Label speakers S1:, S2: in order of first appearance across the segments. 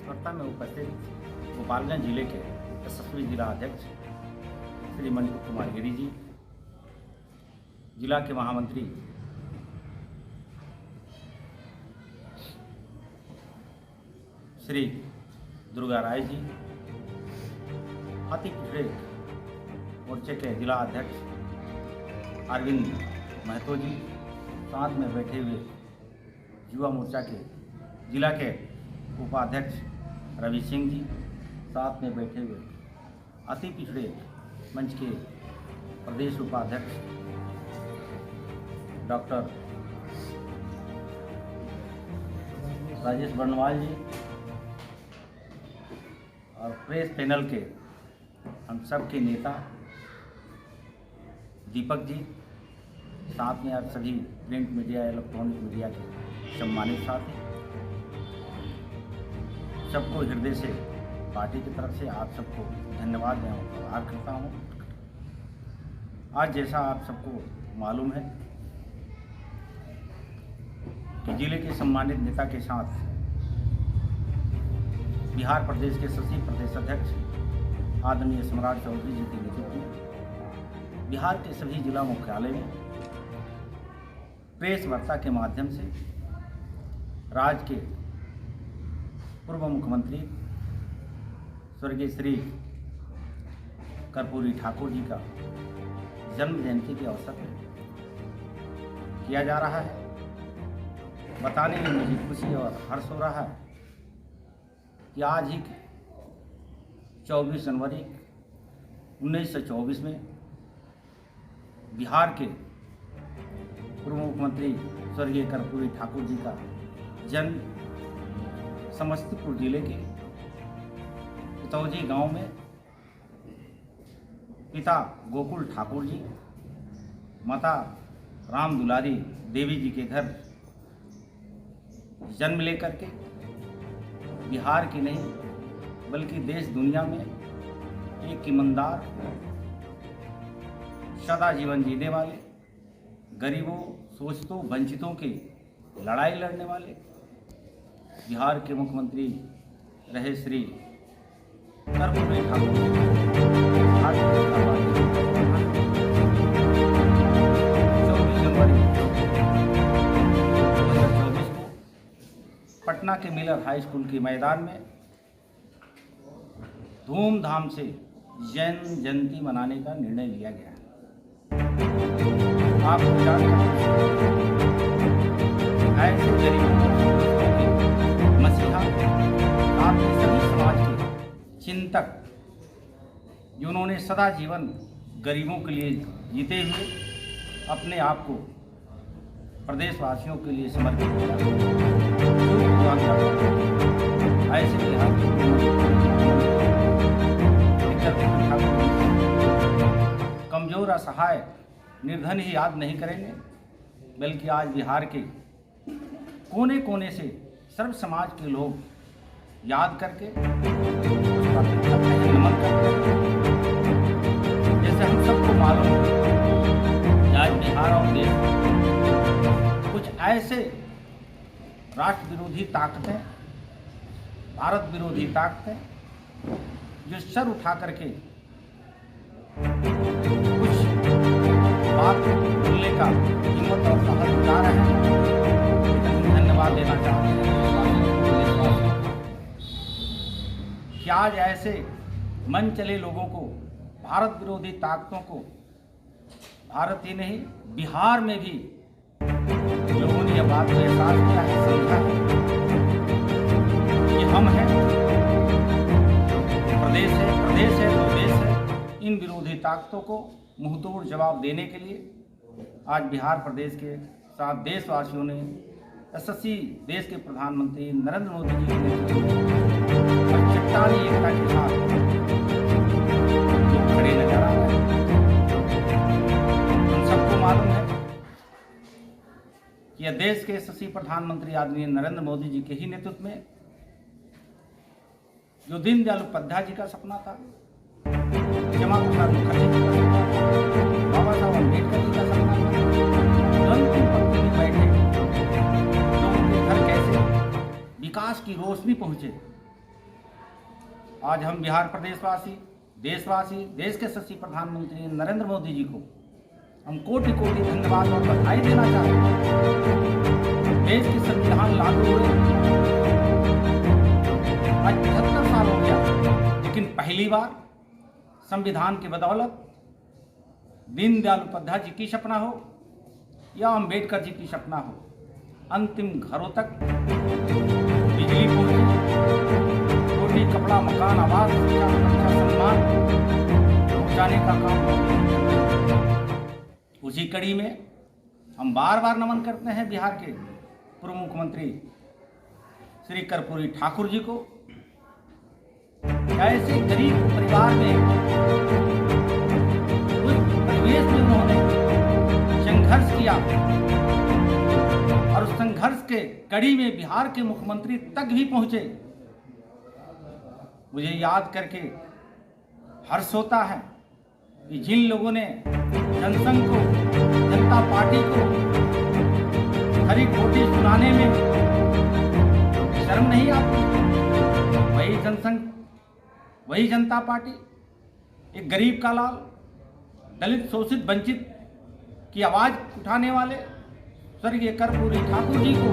S1: स्पर्धा में उपस्थित गोपालगंज जिले के यशस्वी जिला अध्यक्ष श्री मंजू कुमार गिरी जी, जिला के महामंत्री श्री दुर्गा राय जी, अति पिछड़े मोर्चे के जिला अध्यक्ष अरविंद महतो जी, साथ में बैठे हुए युवा मोर्चा के जिला के उपाध्यक्ष रवि सिंह जी, साथ में बैठे हुए अति पिछड़े मंच के प्रदेश उपाध्यक्ष डॉक्टर राजेश बर्नवाल जी और प्रेस पैनल के हम सब के नेता दीपक जी, साथ में आप सभी प्रिंट मीडिया इलेक्ट्रॉनिक मीडिया के सम्मानित साथी, सबको हृदय से पार्टी की तरफ से आप सबको धन्यवाद मैं आभार करता हूँ। आज जैसा आप सबको मालूम है कि जिले के सम्मानित नेता के साथ बिहार प्रदेश के सचिव प्रदेश अध्यक्ष आदरणीय सम्राट चौधरी जी के नेतृत्व में बिहार के सभी जिला मुख्यालय में प्रेस वार्ता के माध्यम से राज्य के पूर्व मुख्यमंत्री स्वर्गीय श्री कर्पूरी ठाकुर जी का जन्म जयंती के अवसर पर किया जा रहा है। बताने में मुझे खुशी और हर्ष हो रहा है कि आज ही 24 जनवरी 1924 में बिहार के पूर्व मुख्यमंत्री स्वर्गीय कर्पूरी ठाकुर जी का जन्म समस्तीपुर जिले के उतौजी गांव में पिता गोकुल ठाकुर जी, माता राम दुलारी देवी जी के घर जन्म लेकर के बिहार की नहीं बल्कि देश दुनिया में एक ईमानदार, सदा जीवन जीने वाले, गरीबों, शोषितों, वंचितों की लड़ाई लड़ने वाले बिहार के मुख्यमंत्री रहे श्री कर्पूरी ठाकुर जनवरी 2024 को पटना के मिलर हाई स्कूल के मैदान में धूमधाम से जैन जयंती मनाने का निर्णय लिया गया है। आप ऐसे गरीबों मसीहा आपके सभी समाज के चिंतक जिन्होंने सदा जीवन गरीबों के लिए जीते हुए अपने आप को प्रदेशवासियों के लिए समर्पित किया, ऐसे कमजोर, असहाय, निर्धन ही याद नहीं करेंगे बल्कि आज बिहार के कोने कोने से सर्व समाज के लोग याद करके नमन करते हैं। जैसे हम सबको मालूम है आज बिहार और देश में कुछ ऐसे राष्ट्र विरोधी ताकतें, भारत विरोधी ताकतें जो सर उठा करके कुछ बात बोलने का हिम्मत और साहस जुटा रहे हैं। धन्यवाद देना चाहते हैं कि आज ऐसे मन चले लोगों को, भारत विरोधी ताकतों को, भारत ही नहीं बिहार में भी लोगों ने यह बात को एहसास किया है, समझा है कि हम हैं, प्रदेश है तो देश है। इन विरोधी ताकतों को मुंहतोड़ जवाब देने के लिए आज बिहार प्रदेश के साथ देशवासियों ने यशस्वी देश के प्रधानमंत्री नरेंद्र मोदी जी के नेतृत्व में चट्टानी एकता के साथ खड़े नजर आ रहे हैं। हम सबको मालूम है कि यह देश के यशस्वी प्रधानमंत्री आदरणीय नरेंद्र मोदी जी के ही नेतृत्व में जो दीनदयाल उपाध्याय जी का सपना था, श्यामा प्रसाद मुखर्जी जी का सपना था, बाबा साहब अम्बेडकर जी का सपना था, अंतिम पंक्ति में बैठे लोगों के घर कैसे विकास की रोशनी पहुंचे, आज हम बिहार प्रदेशवासी, देशवासी, देश के यशस्वी प्रधानमंत्री नरेंद्र मोदी जी को हम कोटि कोटि धन्यवाद और बधाई देना चाहते हैं। देश के संविधान लागू हुए आज 75 साल हो गया, लेकिन पहली बार संविधान की बदौलत दीनदयाल उपाध्याय जी की सपना हो या अंबेडकर जी की सपना हो, अंतिम घरों तक बिजली पहुंची, रोटी, कपड़ा, मकान, आवास, शिक्षा, सुरक्षा, सम्मान पहुंचाने का काम हो। उसी कड़ी में हम बार बार नमन करते हैं बिहार के पूर्व मुख्यमंत्री श्री कर्पूरी ठाकुर जी को। ऐसे गरीब परिवार में, उस परिवेश में उन्होंने संघर्ष किया और उस संघर्ष के कड़ी में बिहार के मुख्यमंत्री तक भी पहुंचे। मुझे याद करके हर्ष होता है कि जिन लोगों ने जनसंघ को, जनता पार्टी को खरी खोटी सुनाने में शर्म नहीं आती, वही जनसंघ, वही जनता पार्टी एक गरीब का लाल, दलित, शोषित, वंचित की आवाज उठाने वाले स्वर्गीय कर्पूरी ठाकुर जी को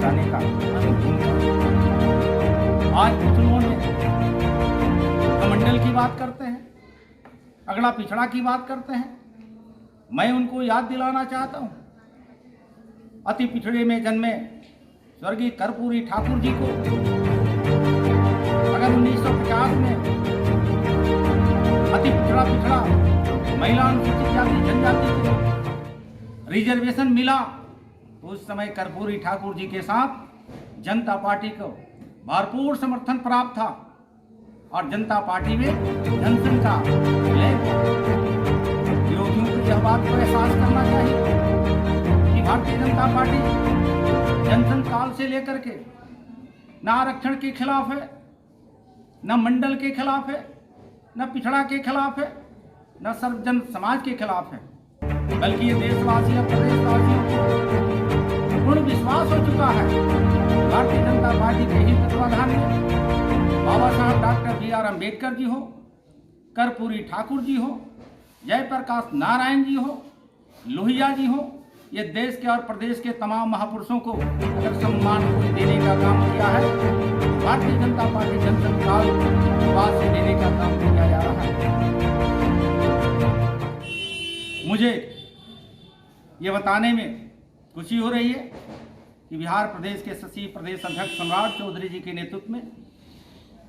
S1: जाने का आज कुछ लोगों कमंडल की बात करते हैं, अगड़ा पिछड़ा की बात करते हैं। मैं उनको याद दिलाना चाहता हूं, अति पिछड़े में जन्मे स्वर्गीय कर्पूरी ठाकुर जी को अगर 1950 में अति पिछड़ा महिला, अनुसूचित जाति, जनजाति को रिजर्वेशन मिला, तो उस समय कर्पूरी ठाकुर जी के साथ जनता पार्टी को भरपूर समर्थन प्राप्त था और जनता पार्टी में जनसंघ का विरोधियों को यह बात को एहसास करना चाहिए कि भारतीय जनता पार्टी जनसंघ काल से लेकर के न आरक्षण के खिलाफ है, न मंडल के खिलाफ है, न पिछड़ा के खिलाफ है, न सर्वजन समाज के खिलाफ है, बल्कि ये देशवासी और प्रदेशवासियों को पूर्ण विश्वास हो चुका है भारतीय जनता पार्टी के ही तत्वाधान में बाबा साहब doctor B are Ambedkar ji हो, कर्पूरी ठाकुर जी हो, जयप्रकाश नारायण जी हो, लोहिया जी हो, ये देश के और प्रदेश के तमाम महापुरुषों को अगर सम्मान देने का काम किया है, भारतीय जनता पार्टी जनसंघ काल बाद से देने का काम किया जा रहा है। मुझे ये बताने में खुशी हो रही है कि बिहार प्रदेश के सचिव प्रदेश अध्यक्ष सम्राट चौधरी जी के नेतृत्व में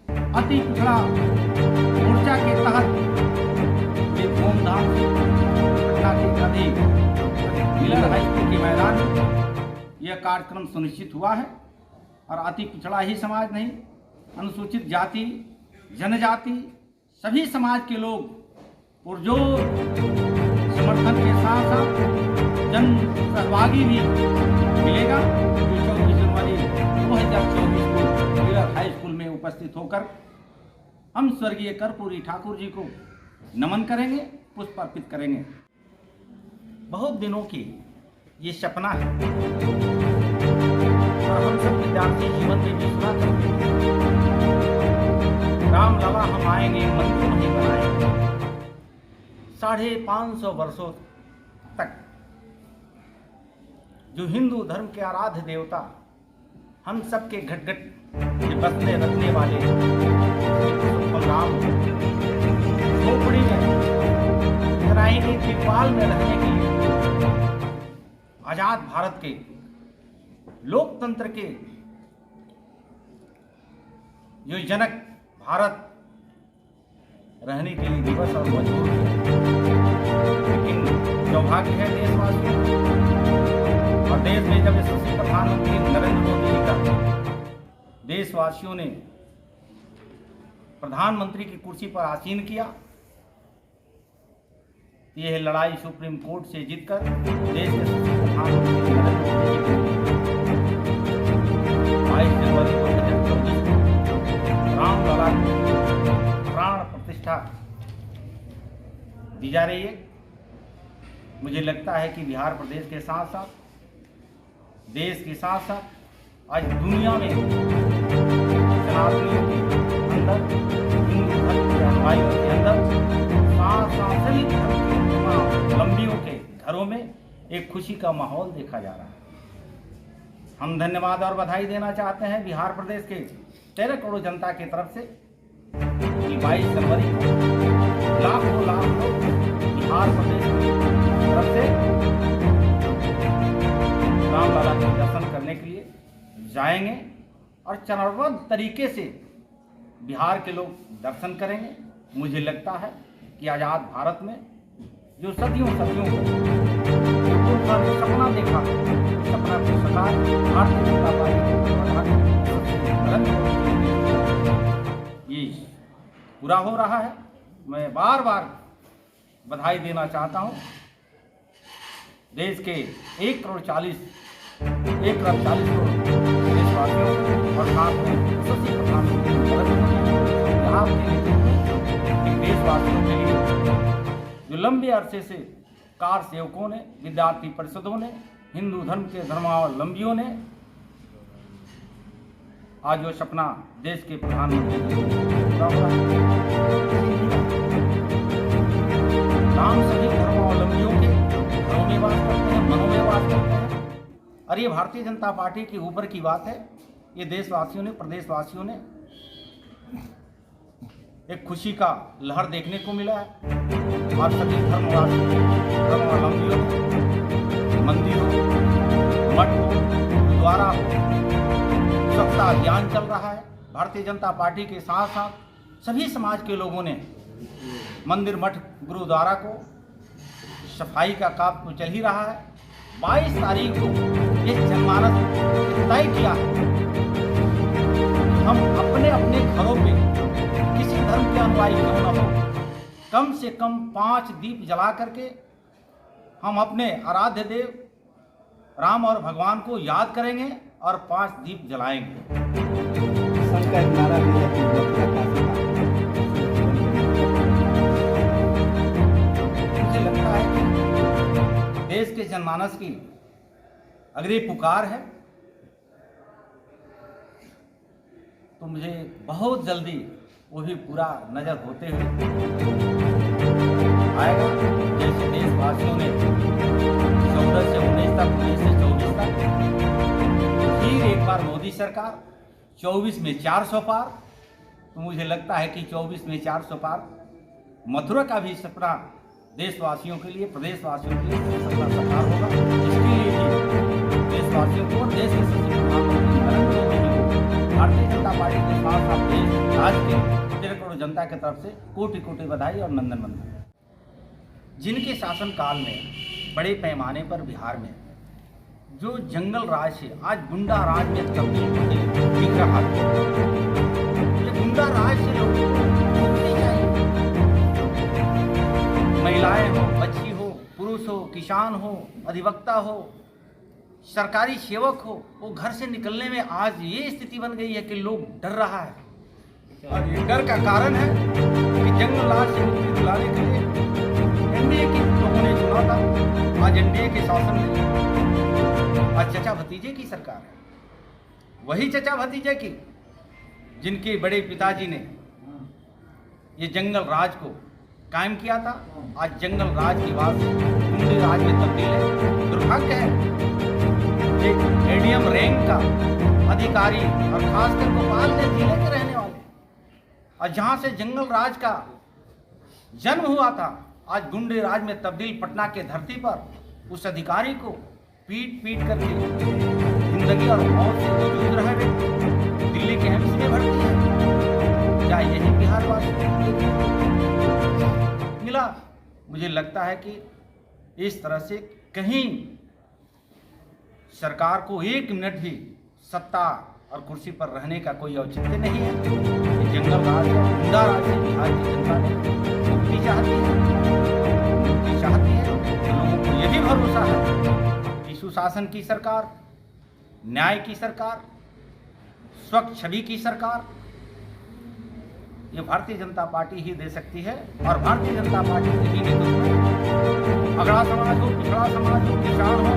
S1: अति पिछड़ा मोर्चा के तहत एक धूमधाम से पटना के गांधी मिलर हाई स्कूल के मैदान में यह कार्यक्रम सुनिश्चित हुआ है और अति पिछड़ा ही समाज नहीं, अनुसूचित जाति, जनजाति, सभी समाज के लोग पुरजोर समर्थन के साथ साथ जन सहभागी भी मिलेगा। 24 जनवरी 2024 को मिलर हाई स्कूल में उपस्थित होकर हम स्वर्गीय कर्पूरी ठाकुर जी को नमन करेंगे, पुष्प अर्पित करेंगे। बहुत दिनों की ये सपना है और हम सब विद्यार्थी जीवन में भी सुना करते हैं, राम लला हम आएंगे, मन को नहीं बनाएंगे। 550 वर्षों तक जो हिंदू धर्म के आराध्य देवता, हम सबके घट घट में बसने रखने वाले राम झोपड़ी में कराएंगे, तिरपाल में रहने के लिए आजाद भारत के लोकतंत्र के जो जनक भारत रहने के लिए दिवस और मजबूर किया। लेकिन सौभाग्य है देशवासियों और देश में जब यशस्वी प्रधानमंत्री नरेंद्र मोदी जी का देशवासियों ने प्रधानमंत्री की कुर्सी पर आसीन किया, यह लड़ाई सुप्रीम कोर्ट से जीतकर देश के प्रधानमंत्री नरेंद्र मोदी जी को 22 जनवरी 2024 को रामलला को प्राण प्रतिष्ठा दी जा रही है। मुझे लगता है कि बिहार प्रदेश के साथ साथ देश के साथ साथ आज दुनिया में सनातनियों के अंदर, हिंदू धर्म के अनुयायियों के अंदर, सभी धर्मावलंबियों के घरों में एक खुशी का माहौल देखा जा रहा है। हम धन्यवाद और बधाई देना चाहते हैं बिहार प्रदेश के 13 करोड़ जनता की तरफ से कि 22 जनवरी को लाखों लोग बिहार प्रदेश की तरफ से रामलला के दर्शन करने के लिए जाएंगे और चरणबद्ध तरीके से बिहार के लोग दर्शन करेंगे। मुझे लगता है कि आज़ाद भारत में जो सदियों सपना देखा, सपना को साकार भारतीय जनता पार्टी नरेंद्र मोदी ये पूरा हो रहा है। मैं बार बार बधाई देना चाहता हूँ देश के 1 करोड़ 40 करोड़ देशवासियों और साथ में यशस्वी प्रधानमंत्री नरेंद्र मोदी देशवासियों के लिए जो लंबे अरसे से कार सेवकों ने, विद्यार्थी परिषदों ने, हिंदू धर्म के धर्मावलंबियों ने आज जो सपना देश के प्रधानमंत्री राम सभी धर्मावलंबियों के घरों में वास करते हैं, मनों में वास करते हैं। और ये भारतीय जनता पार्टी के ऊपर की बात है। ये देशवासियों ने, प्रदेशवासियों ने एक खुशी का लहर देखने को मिला है और सभी धर्मावलंबियों मंदिर हो, मठ हो, गुरुद्वारा हो, स्वच्छता अभियान चल रहा है। भारतीय जनता पार्टी के साथ साथ सभी समाज के लोगों ने मंदिर, मठ, गुरुद्वारा को सफाई का काम तो चल ही रहा है। 22 तारीख को ये जनमानस तय किया है हम अपने अपने घरों पे किसी धर्म के अनुयायी क्यों न हो, कम से कम 5 दीप जला करके हम अपने आराध्य देव राम और भगवान को याद करेंगे और 5 दीप जलाएंगे। मुझे लगता है कि देश के जनमानस की अगर ये पुकार है तो मुझे बहुत जल्दी वो भी पूरा नजर होते हुए आएगा। जैसे देशवासियों ने 14 से 19 तक, 19 से 24 तक, फिर एक बार मोदी सरकार 24 में 400 पार, तो मुझे लगता है कि 24 में 400 पार मथुरा का भी सपना देशवासियों के लिए, प्रदेशवासियों के लिए सपना साकार होगा। इसके लिए भी देशवासियों को, देश के सचिव प्रधानमंत्री नरेंद्र मोदी जी को, भारतीय जनता पार्टी के साथ साथ देश राज्य के 13 करोड़ जनता की तरफ से कोटि कोटि बधाई और नंदन वंदन। जिनके शासनकाल में बड़े पैमाने पर बिहार में जो जंगल राज से आज गुंडा राज में तब्दील दिख रहा है, ये गुंडा राज से लोग मुक्ति चाहिए। महिलाएं हो, बच्ची हो, पुरुष हो, किसान हो, अधिवक्ता हो, सरकारी सेवक हो, वो घर से निकलने में आज ये स्थिति बन गई है कि लोग डर रहा है। और ये डर का कारण है कि जंगल राज से मुक्ति दिलाने के लिए एनडीए के लोगों ने चुना था। आज एनडीए के शासन में आज चचा भतीजे की सरकार है। वही चचा भतीजे की जिनके बड़े पिताजी ने ये जंगल राज को कायम किया था, आज जंगल राज की बात से गुंडे राज में तब्दील है। दुर्भाग्य है एक एडीएम रैंक का अधिकारी और खासकर भोपाल में जिले के रहने वाले, और जहां से जंगल राज का जन्म हुआ था, आज गुंडे राज में तब्दील पटना के धरती पर उस अधिकारी को पीट करके जिंदगी और मौत से जूझ रहे व्यक्ति दिल्ली के एम्स में भर्ती है। क्या यही बिहार वासी मिला? मुझे लगता है कि इस तरह से कहीं सरकार को 1 मिनट भी सत्ता और कुर्सी पर रहने का कोई औचित्य नहीं है। जंगल राज और गुंडा राज से बिहार की जनता ने मुक्ति चाहती है। तो लोगों को यही भरोसा है कि सुशासन की सरकार, न्याय की सरकार, स्वच्छ छवि की सरकार ये भारतीय जनता पार्टी ही दे सकती है। और भारतीय जनता पार्टी के ही नेतृत्व में अगड़ा समाज हो, पिछड़ा समाज हो, किसान हो,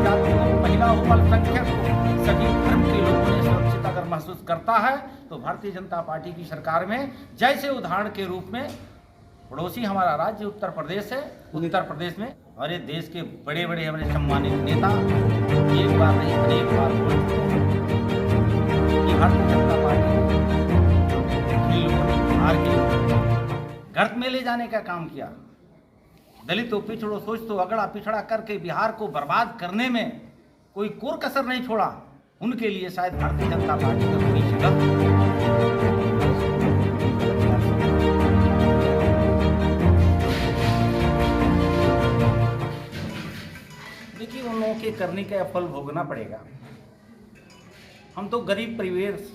S1: जाति हो, महिला हो, अल्पसंख्यक हो, सभी धर्म के लोगों ने सुरक्षित अगर महसूस करता है तो भारतीय जनता पार्टी की सरकार में, जैसे उदाहरण के रूप में पड़ोसी हमारा राज्य उत्तर प्रदेश है, उत्तर प्रदेश में हमारे देश के बड़े बड़े हमारे सम्मानित नेता एक बार नहीं अनेक बार बोल चुके हैं कि भारतीय जनता पार्टी इन लोगों ने बिहार के गर्त में ले जाने का काम किया। दलितों, पिछड़ों, शोषितों, अगड़ा पिछड़ा करके बिहार को बर्बाद करने में कोई कोर कसर नहीं छोड़ा। उनके लिए शायद भारतीय जनता पार्टी का कोई जगह देखिए, उन लोगों के करने का फल भोगना पड़ेगा। हम तो गरीब परिवेश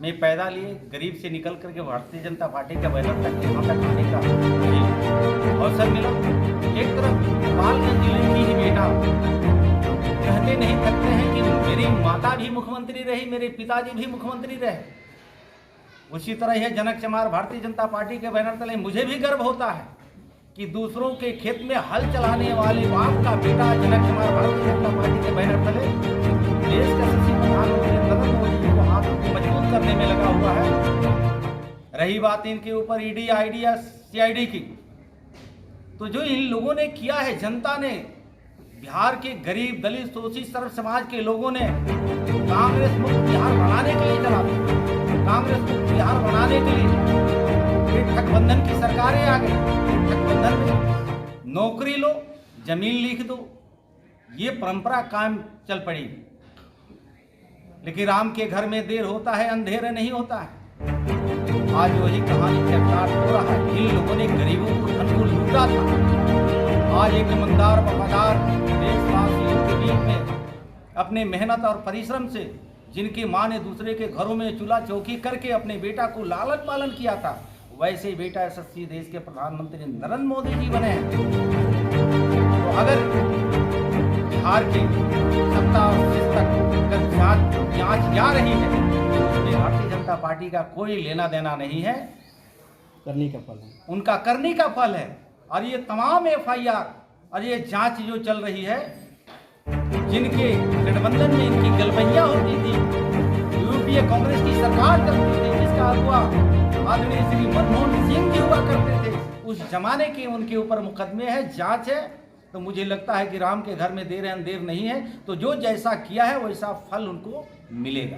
S1: में पैदा लिए, गरीब से निकल करके भारतीय जनता पार्टी का बैनर तक यहाँ तक आने का अवसर मिला। एक तरफ गोपालगंज जिले की ही बेटा कहते नहीं सकते हैं कि मेरी माता भी मुख्यमंत्री रही, मेरे पिताजी भी मुख्यमंत्री रहे। उसी तरह यह जनक चमार भारतीय जनता पार्टी के बैनर तले मुझे भी गर्व होता है कि दूसरों के खेत में हल चलाने वाले बाप का बेटा जनक चमार भारतीय जनता पार्टी के बैनर तले देश का यशस्वी प्रधानमंत्री नरेंद्र मोदी जी को हाथ को मजबूत करने में लगा हुआ है। रही बात इनके ऊपर ईडी, आईडी या सीआईडी की, तो जो इन लोगों ने किया है, जनता ने, बिहार के गरीब, दलित, शोषित, सर्व समाज के लोगों ने कांग्रेस मुक्त बिहार बनाने के लिए चला, कांग्रेस मुक्त बिहार बनाने के लिए गठबंधन की सरकारें आ गई। गठबंधन में नौकरी लो, जमीन लिख दो, ये परंपरा कायम चल पड़ी। लेकिन राम के घर में देर होता है, अंधेरा नहीं होता है। आज वही कहानी चर्चार्थ हो रहा है। इन लोगों ने गरीबों को धन को लूटा था। आज एक ईमानदार, वफादार देशवासियों के बीच में अपने मेहनत और परिश्रम से, जिनकी माँ ने दूसरे के घरों में चूल्हा चौकी करके अपने बेटा को लालन पालन किया था, वैसे बेटा यशस्वी देश के प्रधानमंत्री नरेंद्र मोदी जी बने हैं। तो अगर बिहार के सत्ता और शिस्तक जांच जा रही है तो उसमें भारतीय जनता पार्टी का कोई लेना देना नहीं है,
S2: करने का फल है,
S1: उनका करने का फल है। और ये तमाम एफआईआर और ये जांच जो चल रही है, जिनके गठबंधन में इनकी गलबैया होती थी, यूपीए कांग्रेस की सरकार करती थी, जिसका अगुवा आदरणीय श्री मनमोहन सिंह जी हुआ करते थे, उस जमाने के उनके ऊपर मुकदमे है, जांच है। तो मुझे लगता है कि राम के घर में देर है अंधेर नहीं है। तो जो जैसा किया है वैसा फल उनको मिलेगा।